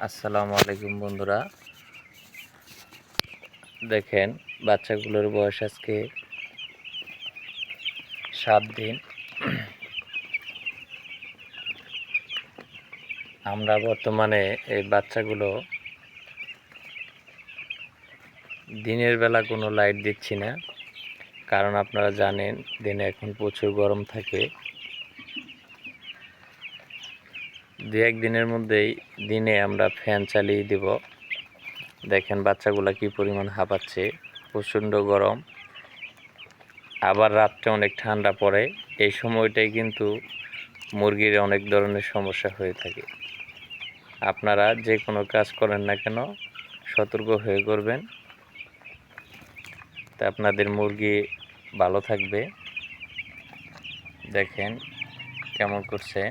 আসসালামু আলাইকুম বন্ধুরা, দেখেন বাচ্চাগুলোর বয়স আজকে 7 দিন। আমরা বর্তমানে এই বাচ্চাগুলো দিনের বেলা কোনো লাইট দিচ্ছি না, কারণ আপনারা জানেন দিনে এখন প্রচুর গরম থাকে। 2-1 দিনের মধ্যেই দিনে আমরা ফ্যান চালিয়ে দেব। দেখেন বাচ্চাগুলো কি পরিমাণ হাঁপাচ্ছে, প্রচণ্ড গরম। আবার রাত্রে অনেক ঠান্ডা পড়ে, এই সময়টাই কিন্তু মুরগির অনেক ধরনের সমস্যা হয়ে থাকে। আপনারা যে কোনো কাজ করেন না কেন সতর্ক হয়ে করবেন, তা আপনাদের মুরগি ভালো থাকবে। দেখেন কেমন করছে।